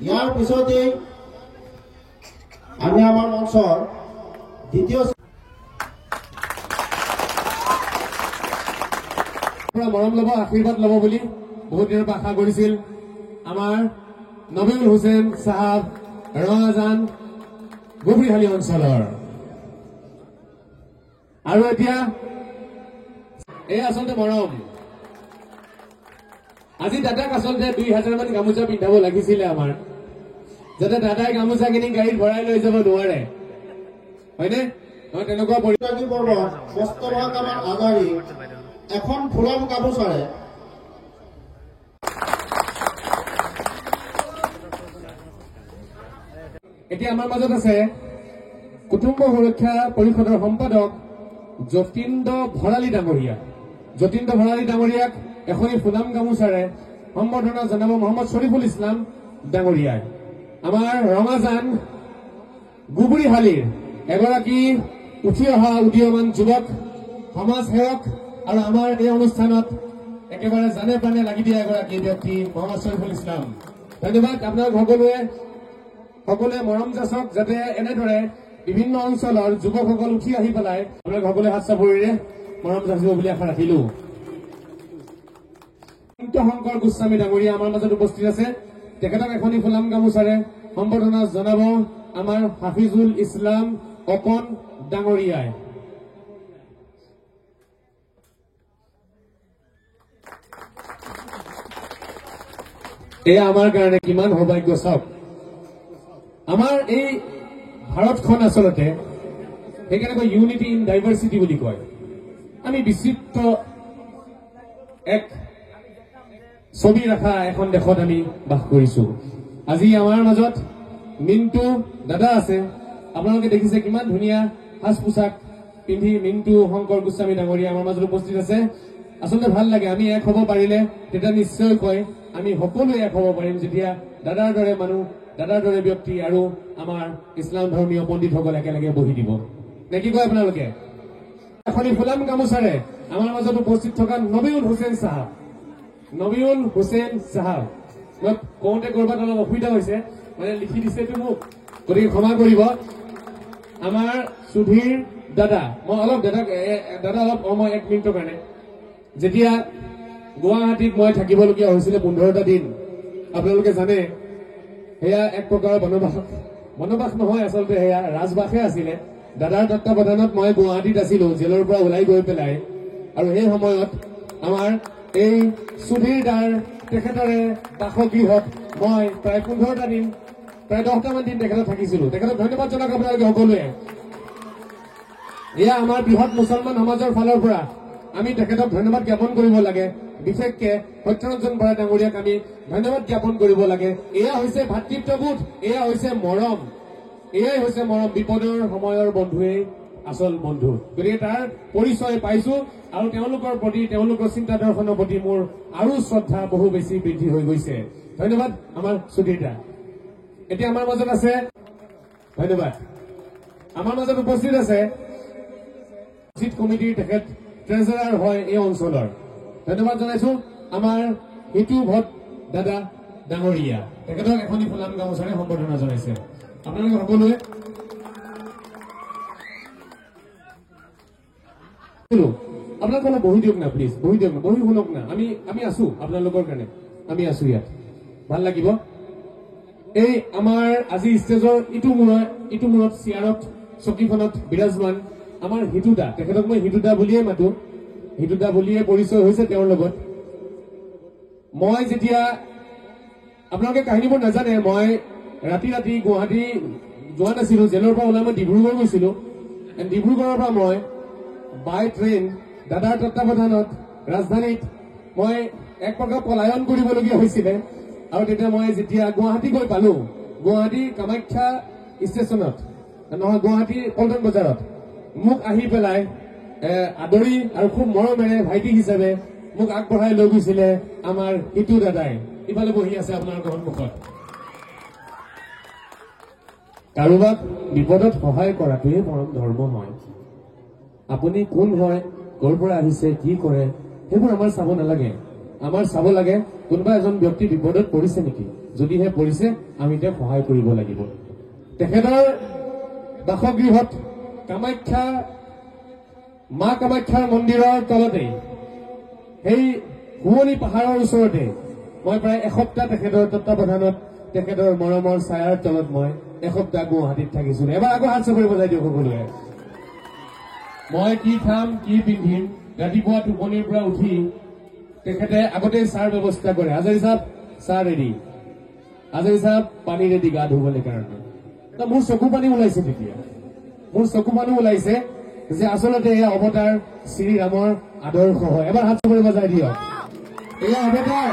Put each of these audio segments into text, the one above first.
ইয়াৰ পিছতেই আমি আমাৰ মঞ্চৰ দ্বিতীয় মৰম ল'ব, আশীৰ্বাদ ল'ব বুলি বহুত দিনৰ পৰা আশা কৰিছিল আমাৰ নবীউল হুছেইন চাহাব ৰঙাজান গুবৰিহালী অঞ্চলৰ। আৰু এতিয়া এই আচলতে মৰম। আজি দাদাক আচলতে 2000 মান গামোচা পিন্ধাব লাগিছিলে আমাৰ, যাতে দাদাই গামোচাখিনি গাড়ীত ভৰাই লৈ যাব নোৱাৰে, হয়নে? তেনেকুৱা পৰিত্ৰাগী পৰ্ব মোস্তফা কামাল আজাৰী এখন ফুলাম গামোচাৰে এতিয়া আমাৰ মাজত আছে কুটুম্ব সুৰক্ষা পৰিষদৰ সম্পাদক যতীন্দ্ৰ ভৰালী ডাঙৰীয়া। যতীন্দ্ৰ ভৰালী ডাঙৰীয়াক এখনি ফুলাম গামোচাৰে সম্বৰ্ধনা জনাব মহম্মদ শ্বৰিফুল ইছলাম ডাঙৰীয়াই। আমাৰ ৰঙাজান গুবৰিহালীৰ এগৰাকী উঠি অহা উদীয়মান যুৱক সমাজ সেৱক আৰু আমাৰ এই অনুষ্ঠানত একেবাৰে জানে প্ৰাণে লাগি দিয়া এগৰাকী ব্যক্তি মহম্মদ শ্বৰিফুল ইছলাম। ধন্যবাদ। আপোনালোক সকলোৱে মৰম যাচক, যাতে এনেদৰে বিভিন্ন অঞ্চলৰ যুৱকসকল উঠি আহি পেলাই আপোনালোক সকলোৱে হাত চাপৰিৰে মৰম যাচিব বুলি আশা ৰাখিলো। শংকৰ গোস্বামী ডাঙৰীয়া আমাৰ মাজত উপস্থিত আছে। তেখেতক এখনি ফুলাম গামোচাৰে সম্বৰ্ধনা জনাব আমাৰ হাফিজুল ইছলাম অকন ডাঙৰীয়াই। এয়া আমাৰ কাৰণে কিমান সৌভাগ্য চাওক। আমাৰ এই ভাৰতখন আচলতে সেইকাৰণে ইউনিটি ইন ডাইভাৰ্চিটি বুলি কয়। আমি বিচিত্ৰ এক ছবি ৰখা এখন দেশত আমি বাস কৰিছো। আজি আমাৰ মাজত মিণ্টু দাদা আছে। আপোনালোকে দেখিছে কিমান ধুনীয়া সাজ পোছাক পিন্ধি মিণ্টু শংকৰ গোস্বামী ডাঙৰীয়া আমাৰ মাজত উপস্থিত আছে। আচলতে ভাল লাগে। আমি এক হ'ব পাৰিলে তেতিয়া নিশ্চয়কৈ আমি সকলোৱে এক হ'ব পাৰিম, যেতিয়া দাদাৰ দৰে মানুহ, দাদাৰ দৰে ব্যক্তি আৰু আমাৰ ইছলাম ধৰ্মীয় পণ্ডিতসকল একেলগে বহি দিব। নে কি কয় আপোনালোকে? এখনি ফুলাম গামোচাৰে আমাৰ মাজত উপস্থিত থকা নবীউল হুছেইন চাহাব। নবীউল হুছেইন চাহাব, মই কওঁতে কৰবাত অলপ অসুবিধা হৈছে, মানে লিখি দিছেতো মোক, গতিকে ক্ষমা কৰিব। আমাৰ সুধীৰ দাদা, মই অলপ দাদা মই 1 মিনিটৰ কাৰণে, যেতিয়া গুৱাহাটীত মই থাকিবলগীয়া হৈছিলে 15টা দিন, আপোনালোকে জানে সেয়া এক প্ৰকাৰৰ বনবাস নহয়, আচলতে সেয়া ৰাজবাসে আছিলে। দাদাৰ তত্বাৱধানত মই গুৱাহাটীত আছিলো, জেলৰ পৰা ওলাই গৈ পেলাই। আৰু সেই সময়ত আমাৰ এই সুধীৰ দাৰ তেখেতৰে বাসগৃহত মই প্ৰায় 15টা দিন, প্ৰায় 10টা মান দিন তেখেতক থাকিছিলো। তেখেতক ধন্যবাদ জনাওক আপোনালোকে সকলোৱে। এয়া আমাৰ বৃহৎ মুছলমান সমাজৰ ফালৰ পৰা আমি তেখেতক ধন্যবাদ জ্ঞাপন কৰিব লাগে। বিশেষকে সত্যৰঞ্জন বৰা ডাঙৰীয়াক আমি ধন্যবাদ জ্ঞাপন কৰিব লাগে। এয়া হৈছে ভাতৃত্ববোধ, এয়া হৈছে মৰম, এয়াই হৈছে মৰম। বিপদৰ সময়ৰ বন্ধুৱেই আচল বন্ধু। গতিকে তাৰ পৰিচয় পাইছো আৰু তেওঁলোকৰ প্ৰতি, তেওঁলোকৰ চিন্তা দৰ্শনৰ প্ৰতি মোৰ আৰু শ্ৰদ্ধা বহু বেছি বৃদ্ধি হৈ গৈছে। ধন্যবাদ আমাৰ সুধীৰ দা। এতিয়া আমাৰ মাজত আছে, ধন্যবাদ, আমাৰ মাজত উপস্থিত আছে মছজিদ কমিটিৰ তেখেত ট্ৰেজাৰাৰ হয় এই অঞ্চলৰ। ধন্যবাদ জনাইছো আমাৰ হিতু ভট দাদা ডাঙৰীয়া। তেখেতক এখনি ফুলাম গামোচাৰে সম্বৰ্ধনা জনাইছে। আপোনালোকে সকলোৱে আপোনালোকে অলপ বহি দিয়ক না, প্লিজ বহি দিয়ক না, বহি শুনক না। আমি আছো আপোনালোকৰ কাৰণে, আমি আছো ইয়াত, ভাল লাগিব। এই আমাৰ আজি ষ্টেজৰ ইটো মূৰত চেয়াৰত চকীখনত বিৰাজমান আমাৰ হিতুদা। তেখেতক মই হিতুদা বুলিয়ে মাতো, হিতুদা বুলিয়ে পৰিচয় হৈছে তেওঁৰ লগত। মই যেতিয়া, আপোনালোকে কাহিনীবোৰ নাজানে, মই ৰাতি গুৱাহাটী যোৱা নাছিলো, জেলৰ পৰা ওলাই মই ডিব্ৰুগড় গৈছিলো। ডিব্ৰুগড়ৰ পৰা মই বাই ট্ৰেইন দাদাৰ তত্বাৱধানত ৰাজধানীত মই এক প্ৰকাৰ পলায়ন কৰিবলগীয়া হৈছিলে। আৰু তেতিয়া মই যেতিয়া গুৱাহাটী গৈ পালো, গুৱাহাটী কামাখ্যা ষ্টেচনত নহয়, গুৱাহাটী পল্টন বজাৰত মোক আহি পেলাই আদৰি আৰু খুব মৰমেৰে ভাইটি হিচাপে মোক আগবঢ়াই লৈ গৈছিলে আমাৰ হিতু দাদাই। ইফালে বহি আছে আপোনালোকৰ সন্মুখত। কাৰোবাক বিপদত সহায় কৰাটোৱে পৰম ধৰ্ম হয়। আপুনি কোন হয়, ক'ৰ পৰা আহিছে, কি কৰে, সেইবোৰ আমাৰ চাব নালাগে। আমাৰ চাব লাগে কোনোবা এজন ব্যক্তি বিপদত পৰিছে নেকি, যদিহে পৰিছে আমি তেওঁক সহায় কৰিব লাগিব। তেখেতৰ বাসগৃহত কামাখ্যা, মা কামাখ্যাৰ মন্দিৰৰ তলতেই, সেই শুৱনি পাহাৰৰ ওচৰতে মই প্ৰায় এসপ্তাহ তেখেতৰ তত্বাৱধানত, তেখেতৰ মৰমৰ ছায়াৰ তলত মই এসপ্তাহ গুৱাহাটীত থাকিছিলো। এবাৰ আকৌ হাত চাপৰি বজাই দিয়ক সকলোৱে। মই কি খাম, কি পিন্ধিম, ৰাতিপুৱা টোপনিৰ পৰা উঠি তেখেতে আগতে চাহৰ ব্যৱস্থা কৰে। আজৰি চাহ, চাহ ৰেডি, আজৰি চাহ, পানী ৰেডি গা ধুবলৈ কাৰণে। মোৰ চকু পানী ওলাইছে তেতিয়া, মোৰ চকু পানী ওলাইছে যে আচলতে এয়া অৱতাৰ শ্ৰীৰামৰ আদৰ্শ হয়। এবাৰ হাত চাপৰি বজাই দিয়ক। এয়া অৱতাৰ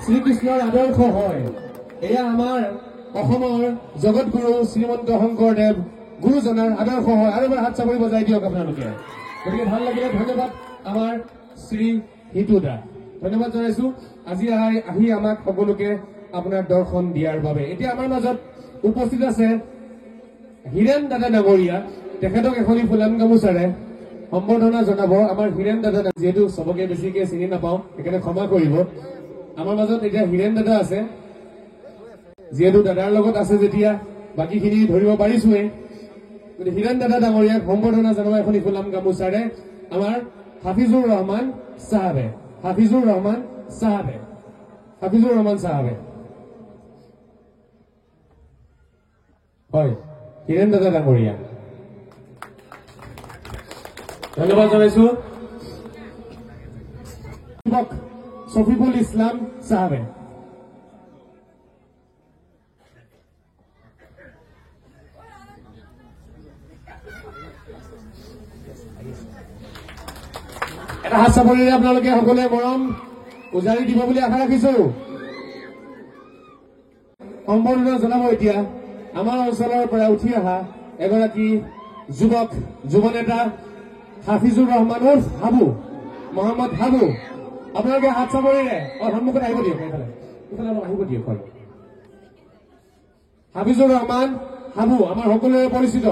শ্ৰীকৃষ্ণৰ আদৰ্শ হয়। এয়া আমাৰ অসমৰ জগতগুৰু শ্ৰীমন্ত শংকৰদেৱ গুৰুজনাৰ আদৰ্শ হয়। আৰু এবাৰ হাত চাপৰি বজাই দিয়ক আপোনালোকে। গতিকে ভাল লাগিলে, ধন্যবাদ আমাৰ শ্ৰী হিতু দা, ধন্যবাদ জনাইছো আজি আহি আমাক সকলোকে আপোনাৰ দৰ্শন দিয়াৰ বাবে। এতিয়া আমাৰ মাজত উপস্থিত আছে হীৰেন দাদা ডাঙৰীয়া, তেখেতক এখনি ফুলাম গামোচাৰে সম্বৰ্ধনা জনাব। আমাৰ হীৰেন দাদা, যিহেতু চবকে বেছিকে চিনি নাপাওঁ সেইকাৰণে ক্ষমা কৰিব। আমাৰ মাজত এতিয়া হীৰেন দাদা আছে, যিহেতু দাদাৰ লগত আছে যেতিয়া বাকীখিনি ধৰিব পাৰিছোৱেই। গতিকে হীৰেন দাদা ডাঙৰীয়াক সম্বৰ্ধনা জনাব এখনি ফুলাম গামোচাৰে আমাৰ হাফিজুৰ ৰহমান চাহাবে, হাফিজুৰ ৰহমান চাহাবে, হাফিজুৰ ৰহমান চাহাবে। হয়, হীৰেন দাদা ডাঙৰীয়া, ধন্যবাদ জনাইছো। শফিকুল ইছলাম চাহাবে, এটা হাত চাপৰিৰে আপোনালোকে সকলোৱে মৰম উজাৰি দিব বুলি আশা ৰাখিছো। সম্বৰ্ধনা জনাব এতিয়া আমাৰ অঞ্চলৰ পৰা উঠি অহা এগৰাকী যুৱক, যুৱনেতা হাফিজুৰ ৰহমান উৰ্ফ হাবু, মহম্মদ হাবু। আপোনালোকে হাত চাপৰিৰে সন্মুখত আহিব দিয়ক, এইফালে আহিব দিয়ক। হাফিজুৰ ৰহমান হাবু আমাৰ সকলোৰে পৰিচিত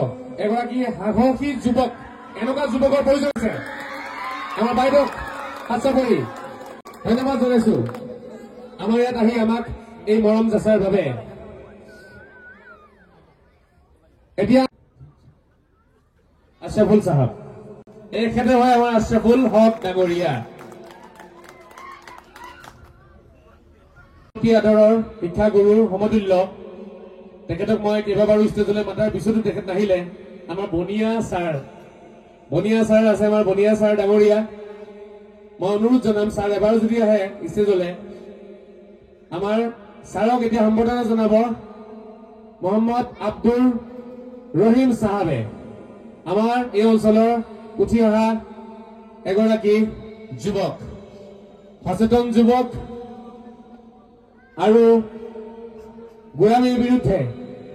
এগৰাকী সাহসী যুৱক। এনেকুৱা যুৱকৰ প্ৰয়োজন আছে। আমাৰ বাইদেউক হাত চাপৰি ধন্যবাদ জনাইছো আমাৰ ইয়াত আহি আমাক এই মৰম যাচাৰ বাবে। এতিয়া আশ্ৰাফুল চাহাব, এখেতে হয় আমাৰ আশ্ৰাফুল হক ডাঙৰীয়া, আদৰৰ শিক্ষাগুৰুৰ সমতুল্য। তেখেতক মই কেইবাবাৰো ষ্টেজলৈ মাতাৰ পিছতো তেখেত নাহিলে। আমাৰ বনিয়া ছাৰ, বনিয়া ছাৰ আছে, আমাৰ বনিয়া ছাৰ ডাঙৰীয়া। মই অনুৰোধ জনাম ছাৰ এবাৰ যদি আহে ষ্টেজলৈ, আমাৰ ছাৰক এতিয়া সম্বৰ্ধনা জনাব মহম্মদ আব্দুল ৰহিম চাহাবে, আমাৰ এই অঞ্চলৰ উঠি অহা এগৰাকী যুৱক, সচেতন যুৱক আৰু গোলামীৰ বিৰুদ্ধে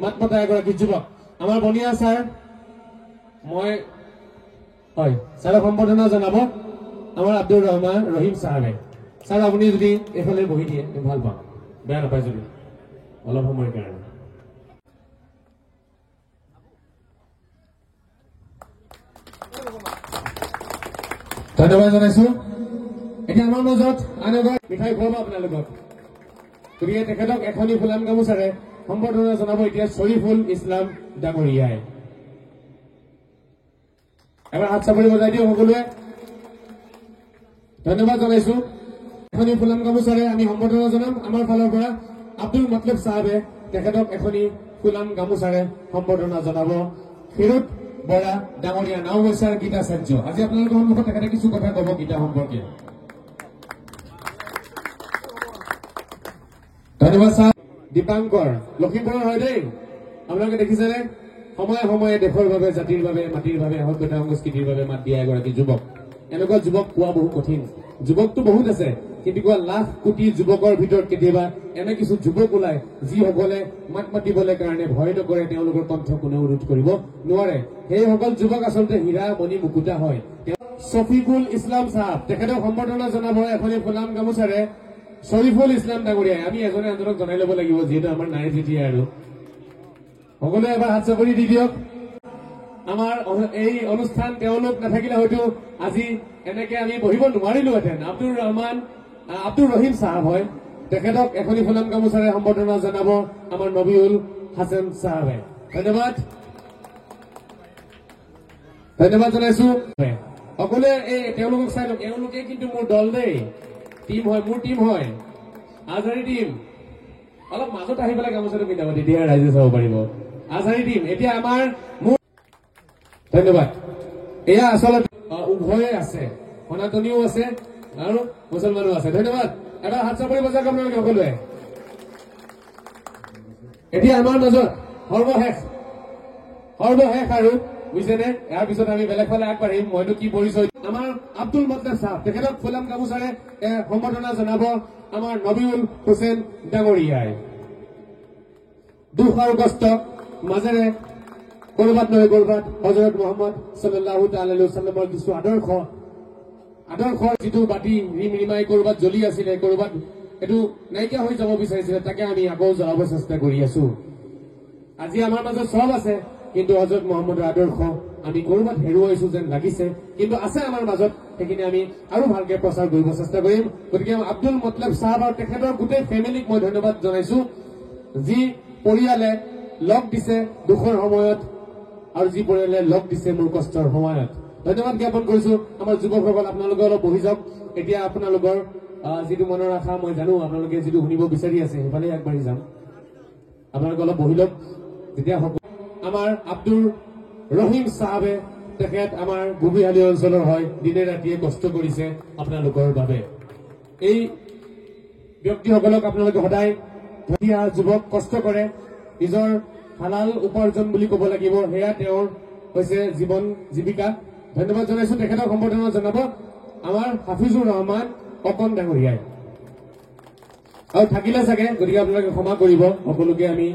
মাত মতা এগৰাকী যুৱক আমাৰ বনিয়া ছাৰ। মই হয় ছাৰক সম্বৰ্ধনা জনাব আমাৰ আব্দুল ৰহিম চাহাবে। ছাৰ আপুনি যদি এইফালে বহি দিয়ে ভাল পাম, বেয়া নাপায় যদি অলপ সময়ৰ কাৰণে। ধন্যবাদ জনাইছো। এতিয়া আমাৰ মাজত আন এগৰাকী মিঠাই খুৱাব আপোনালোকক, গতিকে তেখেতক এখনি ফুলাম গামোচাৰে সম্বৰ্ধনা জনাব এতিয়া শ্বৰিফুল ইছলাম ডাঙৰীয়াই। এবাৰ হাত চাপৰি বজাই দিয়ক সকলোৱে, ধন্যবাদ জনাইছো। এখনি ফুলাম গামোচাৰে আমি সম্বৰ্ধনা জনাম আমাৰ ফালৰ পৰা আব্দুল মতলব চাহাবে, তেখেতক এখনি ফুলাম গামোচাৰে সম্বৰ্ধনা জনাব ফিৰোজ বৰা ডাঙৰীয়া, নাওবৈচাৰ গীতাচাৰ্য। আজি আপোনালোকৰ সন্মুখত তেখেতে কিছু কথা কব গীতা সম্পৰ্কে। ধন্যবাদ ছাৰ। দীপাংকৰ লখিমপুৰৰ হয় দেই, আপোনালোকে দেখিছেনে? সময়ে সময়ে দেশৰ বাবে, জাতিৰ বাবে, মাটিৰ বাবে, সভ্যতা সংস্কৃতিৰ বাবে মাত দিয়া এগৰাকী যুৱক। এনেকুৱা যুৱক পোৱা বহু কঠিন। যুৱকটো বহুত আছে, কিন্তু লাখ কোটি যুৱকৰ ভিতৰত কেতিয়াবা এনে কিছু যুৱক ওলায় যিসকলে মাত মাতিবলৈ কাৰণে ভয় নকৰে, তেওঁলোকৰ কণ্ঠ কোনেও ৰোধ কৰিব নোৱাৰে। সেইসকল যুৱক আচলতে হীৰা মণি মুকুতা হয়। শফিকুল ইছলাম চাহাব, তেখেতক সম্বৰ্ধনা জনাব এখনি ফুলাম গামোচাৰে শ্বৰিফুল ইছলাম ডাঙৰীয়াই। আমি এজনে এজনক জনাই ল'ব লাগিব, যিহেতু আমাৰ নাই যেতিয়া। আৰু সকলোৱে এবাৰ হাত চাপৰি দি দিয়ক। আমাৰ এই অনুষ্ঠান তেওঁলোক নাথাকিলে হয়তো আজি এনেকে আমি বহিব নোৱাৰিলোহেঁতেন। আব্দুৰ ৰহিম চাহাব হয়, তেখেতক এখনি ফুলাম গামোচাৰে সম্বৰ্ধনা জনাব আমাৰ নবীউল হাছান চাহাবে। ধন্যবাদ জনাইছো। সকলোৱে তেওঁলোকক চাই লওক, এওঁলোকে কিন্তু মোৰ দল দেই, টিম হয়, মোৰ টিম হয়, আজহাৰী টিম। অলপ মাজত আহি পেলাই গামোচাটো পিন্ধাব, তেতিয়াহে ৰাইজে চাব পাৰিব। আজহাৰী টিম এতিয়া আমাৰ মোৰ ধন্যবাদ। এয়া আচলতে উভয়ে আছে, সনাতনীও আছে আৰু মুছলমানো আছে। ধন্যবাদ। এটা হাত চাপৰি বজাওক আপোনালোকে সকলোৱে। এতিয়া আমাৰ মাজত সৰ্বশেষ আৰু বুজিছেনে, ইয়াৰ পিছত আমি বেলেগ ফালে আগবাঢ়িম। মইতো কি পৰিচয়, আমাৰ আব্দুল মতলেব চাহাব, তেখেতক ফুলাম গামোচাৰে সম্বৰ্ধনা জনাব আমাৰ নবীউল হুছেইন ডাঙৰীয়াই। দুখ আৰু কষ্ট মাজেৰে কৰবাত নহয় কৰবাত হযৰত মুহাম্মদ সাল্লাল্লাহু তাআলা আলাইহি ওয়াসাল্লামৰ কিছু আদৰ্শৰ যিটো বাতি ৰিমৰিমাই কৰবাত জ্বলি আছিলে, কৰবাত এইটো নাইকিয়া হৈ যাব বিচাৰিছিলে, তাকে আমি আকৌ জ্বলাব চেষ্টা কৰি আছো। আজি আমাৰ মাজত চব আছে, কিন্তু হযৰত মুহাম্মদৰ আদৰ্শ আমি কৰবাত হেৰুৱাইছো যেন লাগিছে, কিন্তু আছে আমাৰ মাজত। সেইখিনি আমি আৰু ভালকে প্ৰচাৰ কৰিব চেষ্টা কৰিম। গতিকে আব্দুল মতলেব চাহাব আৰু তেখেতৰ গোটেই ফেমিলিক মই ধন্যবাদ জনাইছো, যি পৰিয়ালে লগ দিছে দুখৰ সময়ত আৰু যি পৰিয়ালে লগ দিছে মোৰ কষ্টৰ সময়ত। ধন্যবাদ জ্ঞাপন কৰিছো। আমাৰ যুৱকসকল, আপোনালোকে অলপ বহি যাওক। এতিয়া আপোনালোকৰ যিটো মনৰ আশা মই জানো, আপোনালোকে যিটো শুনিব বিচাৰি আছে সেইফালে আগবাঢ়ি যাম। আপোনালোকে অলপ বহি লওক। যেতিয়া আমাৰ আব্দুৰ ৰহিম চাহাবে, তেখেত আমাৰ বুবিহালী অঞ্চলৰ হয়, দিনে ৰাতিয়ে কষ্ট কৰিছে আপোনালোকৰ বাবে। এই ব্যক্তিসকলক আপোনালোকে সদায় ধুনীয়া যুৱক কষ্ট কৰে, নিজৰ হালাল উপাৰ্জন বুলি ক'ব লাগিব, সেয়া তেওঁৰ হৈছে জীৱন জীৱিকা। ধন্যবাদ জনাইছো। তেখেতক সম্বৰ্ধনা জনাব আমাৰ হাফিজুৰ ৰহমান অকন ডাঙৰীয়াই। আৰু থাকিলে চাগে, গতিকে আপোনালোকে ক্ষমা কৰিব সকলোকে আমি